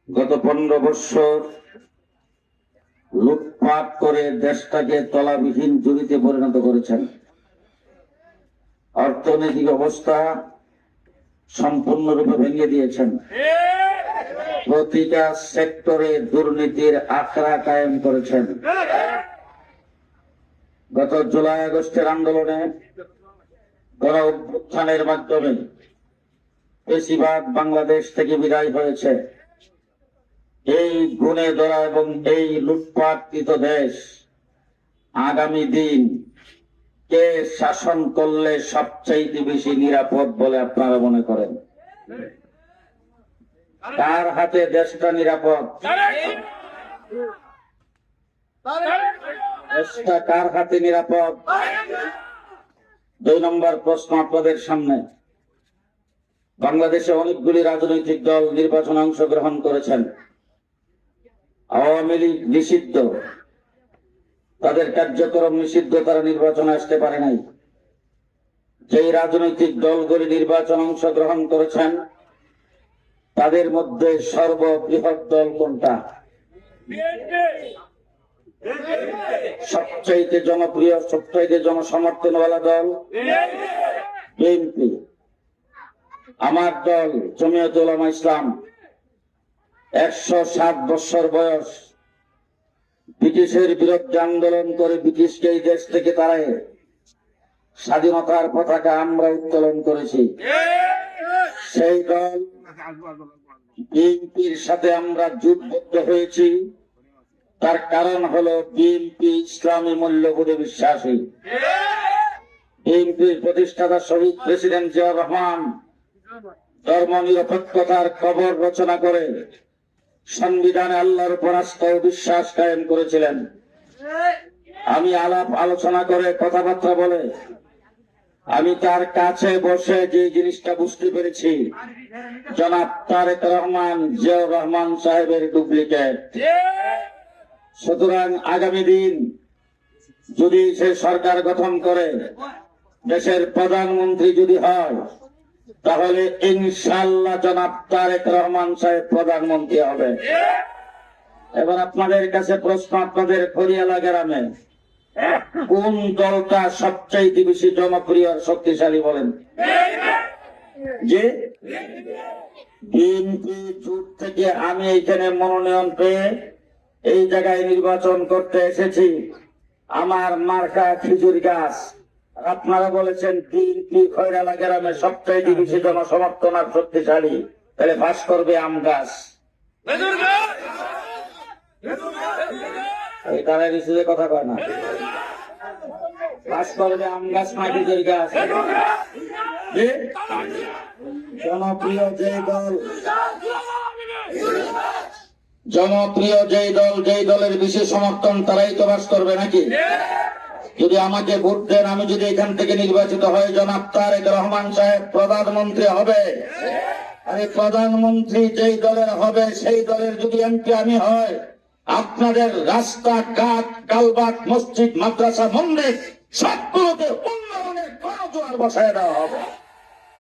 গত 15 বছর লুটপাট করে দেশটাকে তলাবিহীন জুড়িতে পরিণত করেছেন। অর্থনৈতিক অবস্থা সম্পূর্ণরূপে ভেঙে দিয়েছেন। প্রতিটা সেক্টরে দুর্নীতির আখড়া কায়েম করেছেন। গত জুলাই আগস্টের আন্দোলনে গণ অভ্যুত্থানের মাধ্যমে বেশিরভাগ বাংলাদেশ থেকে বিদায় হয়েছে। এই গুণে ধরা এবং এই লুটপাটকৃত দেশ আগামী দিন কে শাসন করলে সবচাইতে বেশি নিরাপদ বলে আপনারা মনে করেন? কার হাতে দেশটা নিরাপদ? দেশটা কার হাতে নিরাপদ? 2 নম্বর প্রশ্ন আপনাদের সামনে। বাংলাদেশে অনেকগুলি রাজনৈতিক দল নির্বাচনে অংশগ্রহণ করেছেন। আওয়ামী লীগ নিষিদ্ধ, তাদের কার্যক্রম নিষিদ্ধ, তারা নির্বাচনে আসতে পারে নাই। যেই রাজনৈতিক দলগুলি নির্বাচনে অংশগ্রহণ করেছেন তাদের মধ্যে সর্ববৃহৎ দল কোনটা? সবচাইতে জনপ্রিয়, সবচাইতে জনসমর্থনওয়ালা দল বিএনপি। আমার দল জমিয়তুল উলামা ইসলাম 107 বছর বয়স ব্রিটিশের বিরুদ্ধে আন্দোলন করে ব্রিটিশকে এই দেশ থেকে তাড়ায় স্বাধীনতার পতাকা আমরা উত্তোলন করেছি। সেই দল বিএনপির সাথে আমরা জোটবদ্ধ হয়েছি। তার কারণ হলো বিএনপি ইসলামী মূল্যবোধে বিশ্বাসী। বিএনপির প্রতিষ্ঠাতা শহীদ প্রেসিডেন্ট জিয়াউর রহমান ধর্ম নিরপেক্ষতার কবর রচনা করে সংবিধানে আল্লাহর উপর আস্থা ও বিশ্বাস কায়েম করেছিলেন। আমি আলাপ আলোচনা করে কথাবার্তা বলে আমি তার কাছে বসে যে জিনিসটা বুঝতে পেরেছি, জনাব তারেক রহমান জিয়াউর রহমান সাহেবের ডুপ্লিকেট। সুতরাং আগামী দিন যদি সে সরকার গঠন করে, দেশের প্রধানমন্ত্রী যদি হয়, তাহলে ইনশাআল্লাহ জনাব তারেক রহমান সাহেব প্রধানমন্ত্রী হবে। এবার আপনাদের কাছে প্রশ্ন, আপনাদের খড়িয়ালা গ্রামে কোন দলটা সবচাইতে বেশি জনপ্রিয় আর শক্তিশালী বলেন? যে বিএনপি জোট থেকে আমি এইখানে মনোনয়ন পেয়ে এই জায়গায় নির্বাচন করতে এসেছি। আমার মার্কা খেজুর গাছ। আপনারা বলেছেন বিএনপি খৈরালা গ্রামে সবচাইতে বেশি জনসমর্থন আর শক্তিশালী, তাহলে পাস করবে আম গাছ। এই তারা রিসিজে কথা কয় না, পাস করবে আম গাছ না খেজুর গাছ? জনপ্রিয় যেই দল, জনপ্রিয় যেই দল, যেই দলের বিশেষ সমর্থন, তারাই তো বাস করবে নাকি? যদি আমাকে ভোট দেন, আমি যদি এখান থেকে নির্বাচিত হয়, জনাব তারেক রহমান সাহেব প্রধানমন্ত্রী হবে। আরে প্রধানমন্ত্রী যেই দলের হবে সেই দলের যদি এমপি আমি হয়, আপনাদের রাস্তাঘাট, কালভার্ট, মসজিদ, মাদ্রাসা, মন্দির সবগুলোতে উন্নয়নের গণজোয়ার বসায় দেওয়া হবে।